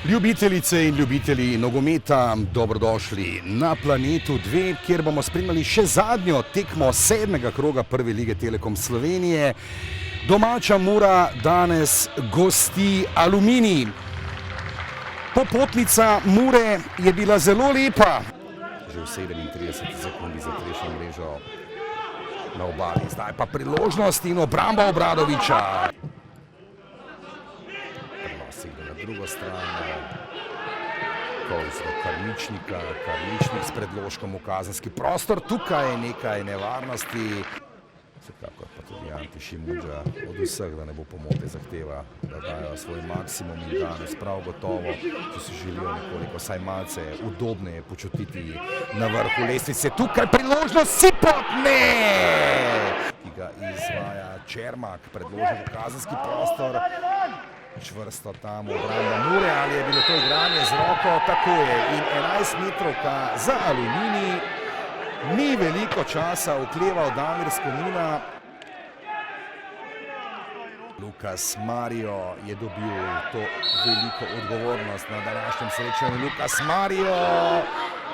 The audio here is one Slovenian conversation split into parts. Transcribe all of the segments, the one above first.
Ljubitelice in ljubitelji nogometa, dobrodošli na Planetu 2, kjer bomo spremljali še zadnjo tekmo 7. kroga Prve lige Telekom Slovenije. Domača Mura danes gosti Aluminij. Popotnica Mure je bila zelo lepa. Že v 37 sekundi za trešno mrežo na obali. Zdaj pa priložnost in obramba Obradoviča. Na drugo stran Kovs do Karničnika, Karničnik s predložkom v kazenski prostor. Tukaj je nekaj nevarnosti. Vsekakor pa tudi Anti Šimundža od vseh, da ne bo pomote, zahteva, da dajo svoj maksimum in danes prav gotovo, če se želijo nekoliko saj malce udobneje počutiti na vrhu lestvice. Tukaj priložnost Sipotne, ki ga izvaja Čermak, predložen v kazenski prostor. Čvrsto tam obramba Mure, ali je bilo to igranje z roko? Tako je. In 11 metrovka za Aluminij. Ni veliko časa okleval Damir Skomina. Lukas Mario je dobil to veliko odgovornost na današnjem srečanju. Lukas Mario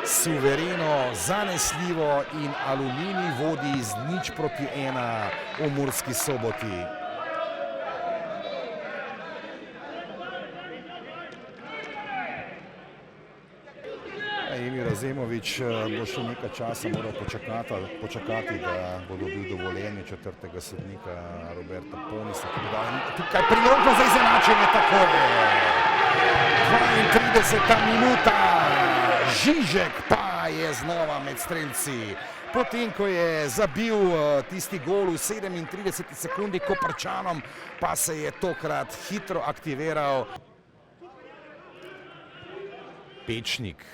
suvereno, zanesljivo in Aluminij vodi z 0-1 v Murski Soboti. Emir Azemović bo še nekaj časa moral počakati, da bo dobil dovoljenje četrtega sodnika Roberta Ponisa. Tukaj priložnost za izenačenje, tako je. 32. minuta. Žižek pa je znova med strelci. Potem, ko je zabil tisti gol v 37 sekundi Koprčanom, pa se je tokrat hitro aktiviral. Pečnik.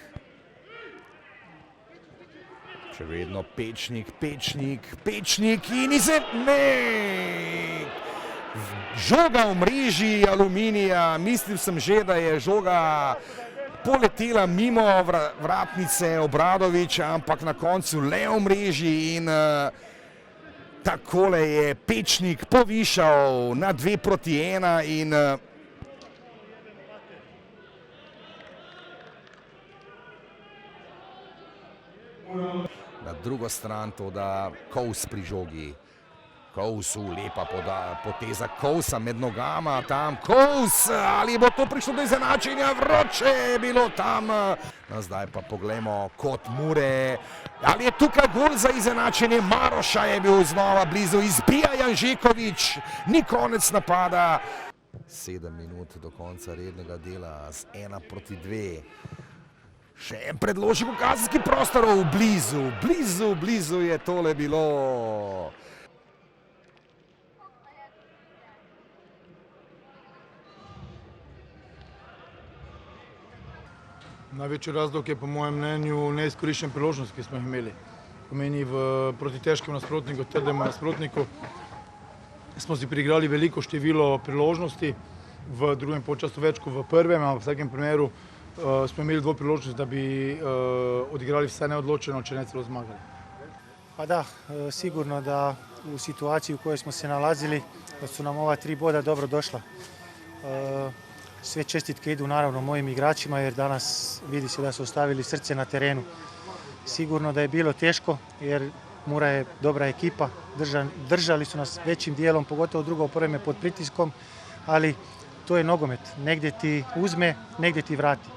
Še vedno Pečnik in Izetnik. Žoga v mreži Aluminija. Mislil sem že, da je žoga poletela mimo vratnice Obradoviča, ampak na koncu le v mreži in takole je Pečnik povišal na 2-1 in na drugo stran to, da Kovs pri žogi. Kovsu lepa poteza Kovsa med nogama, tam Kovs, ali bo to prišlo do izenačenja? Vroče je bilo tam. No, zdaj pa poglejmo kot Mure. Ali je tukaj gol za izenačenje? Maroša je bil znova blizu, izbija Janžekovič, ni konec napada. 7 minut do konca rednega dela z 1-2. Še en predložek v kazenski prostor, blizu je tole bilo. Največji razlog je po mojem mnenju neizkoriščen priložnost, ki smo jih imeli. Pomeni proti težkem nasprotniku, trdemu nasprotniku. Smo si priigrali veliko število priložnosti, v drugem polčasu več kot v prvem, ampak v vsakem primeru smo imeli priložnost, da bi odigrali vse neodločeno, če ne celo zmagali. Pa da, sigurno da u situaciji u kojoj smo se nalazili, da su nam ova 3 boda dobro došla. Sve čestitke idu naravno mojim igračima jer danas vidi se da su ostavili srce na terenu. Sigurno da je bilo teško jer Mura je dobra ekipa, držali su nas većim dijelom, pogotovo drugo vreme pod pritiskom, ali to je nogomet. Negdje ti uzme, negdje ti vrati.